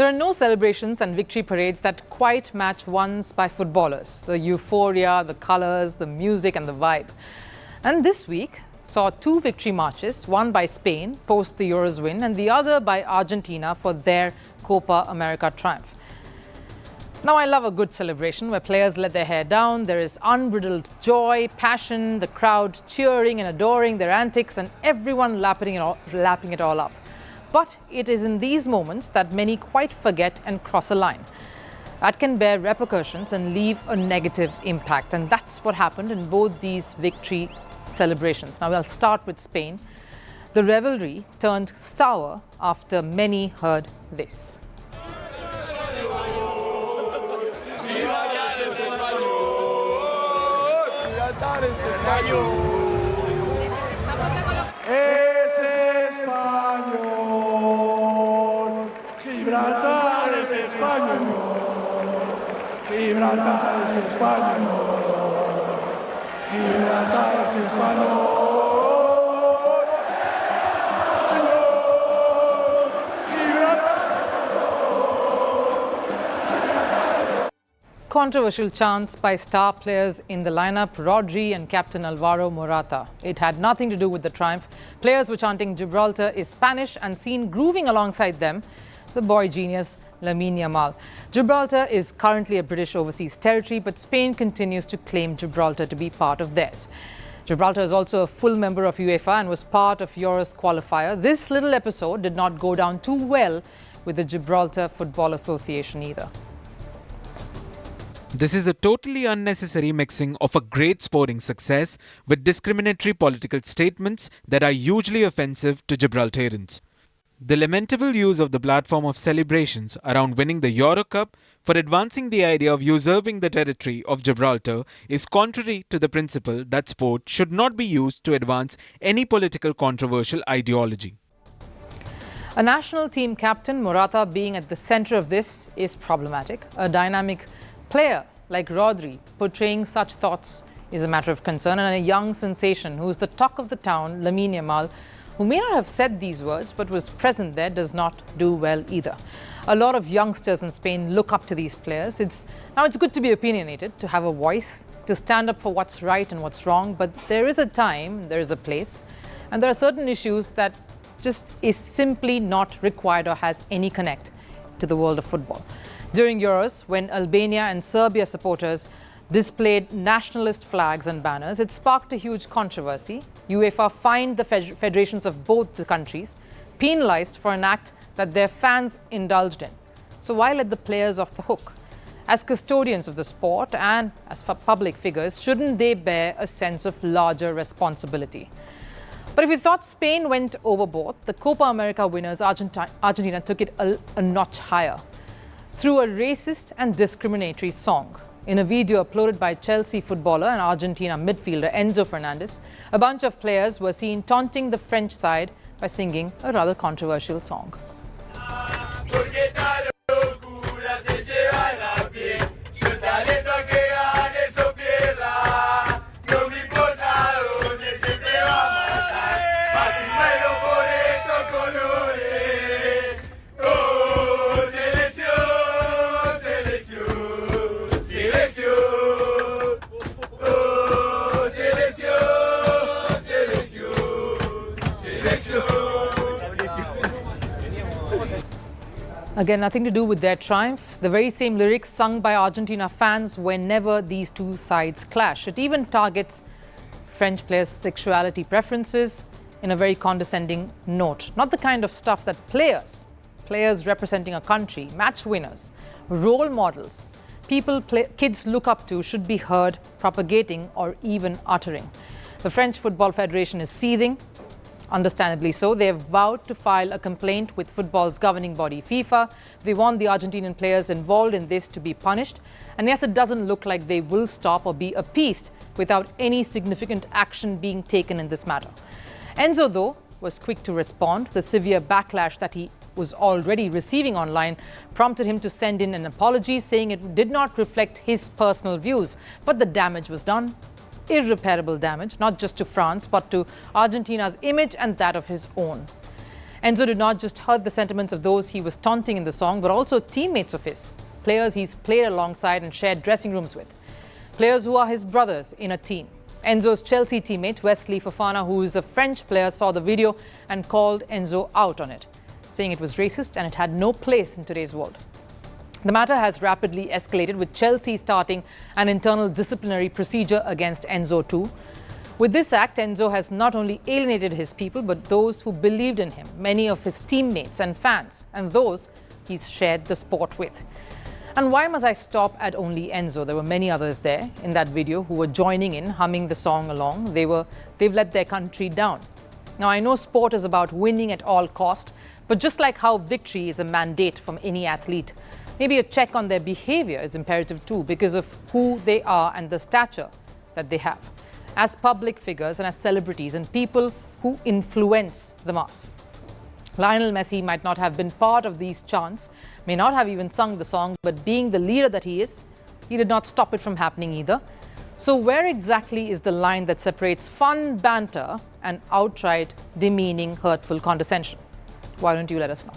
There are no celebrations and victory parades that quite match ones by footballers. The euphoria, the colours, the music and the vibe. And this week saw two victory marches, one by Spain post the Euros win and the other by Argentina for their Copa America triumph. Now, I love a good celebration where players let their hair down, there is unbridled joy, passion, the crowd cheering and adoring their antics and everyone lapping it all up. But it is in these moments that many quite forget and cross a line. That can bear repercussions and leave a negative impact. And that's what happened in both these victory celebrations. Now, I'll start with Spain. The revelry turned sour after many heard this. Es español, Gibraltar es español, Gibraltar es español, Gibraltar es español. Controversial chants by star players in the lineup, Rodri and captain Alvaro Morata. It had nothing to do with the triumph. Players were chanting Gibraltar is Spanish and seen grooving alongside them, the boy genius Lamine Yamal. Gibraltar is currently a British overseas territory, but Spain continues to claim Gibraltar to be part of theirs. Gibraltar is also a full member of UEFA and was part of Euros qualifier. This little episode did not go down too well with the Gibraltar Football Association either. This is a totally unnecessary mixing of a great sporting success with discriminatory political statements that are hugely offensive to Gibraltarians. The lamentable use of the platform of celebrations around winning the Euro Cup for advancing the idea of usurping the territory of Gibraltar is contrary to the principle that sport should not be used to advance any political controversial ideology. A national team captain, Morata, being at the centre of this is problematic. A dynamic player like Rodri portraying such thoughts is a matter of concern, and a young sensation who's the talk of the town, Lamine Yamal, who may not have said these words but was present there, does not do well either. A lot of youngsters in Spain look up to these players. It's good to be opinionated, to have a voice, to stand up for what's right and what's wrong, but there is a time, there is a place, and there are certain issues that just is simply not required or has any connect to the world of football. During Euros, when Albania and Serbia supporters displayed nationalist flags and banners, it sparked a huge controversy. UEFA fined the federations of both the countries, penalised for an act that their fans indulged in. So why let the players off the hook? As custodians of the sport and as public figures, shouldn't they bear a sense of larger responsibility? But if you thought Spain went overboard, the Copa America winners Argentina took it a notch higher through a racist and discriminatory song. In a video uploaded by Chelsea footballer and Argentina midfielder Enzo Fernandez, a bunch of players were seen taunting the French side by singing a rather controversial song. Again, nothing to do with their triumph. The very same lyrics sung by Argentina fans whenever these two sides clash. It even targets French players' sexuality preferences in a very condescending note. Not the kind of stuff that players representing a country, match winners, role models, kids look up to should be heard propagating or even uttering. The French Football Federation is seething. Understandably so. They have vowed to file a complaint with football's governing body, FIFA. They want the Argentinian players involved in this to be punished. And yes, it doesn't look like they will stop or be appeased without any significant action being taken in this matter. Enzo, though, was quick to respond. The severe backlash that he was already receiving online prompted him to send in an apology, saying it did not reflect his personal views. But the damage was done. Irreparable damage, not just to France, but to Argentina's image and that of his own. Enzo did not just hurt the sentiments of those he was taunting in the song, but also teammates of his, players he's played alongside and shared dressing rooms with, players who are his brothers in a team. Enzo's Chelsea teammate, Wesley Fofana, who is a French player, saw the video and called Enzo out on it, saying it was racist and it had no place in today's world. The matter has rapidly escalated, with Chelsea starting an internal disciplinary procedure against Enzo too. With this act, Enzo has not only alienated his people, but those who believed in him, many of his teammates and fans, and those he's shared the sport with. And why must I stop at only Enzo? There were many others there in that video who were joining in, humming the song along. They've let their country down. Now, I know sport is about winning at all cost, but just like how victory is a mandate from any athlete, maybe a check on their behavior is imperative too, because of who they are and the stature that they have as public figures and as celebrities and people who influence the mass. Lionel Messi might not have been part of these chants, may not have even sung the song, but being the leader that he is, he did not stop it from happening either. So where exactly is the line that separates fun banter and outright demeaning, hurtful condescension? Why don't you let us know?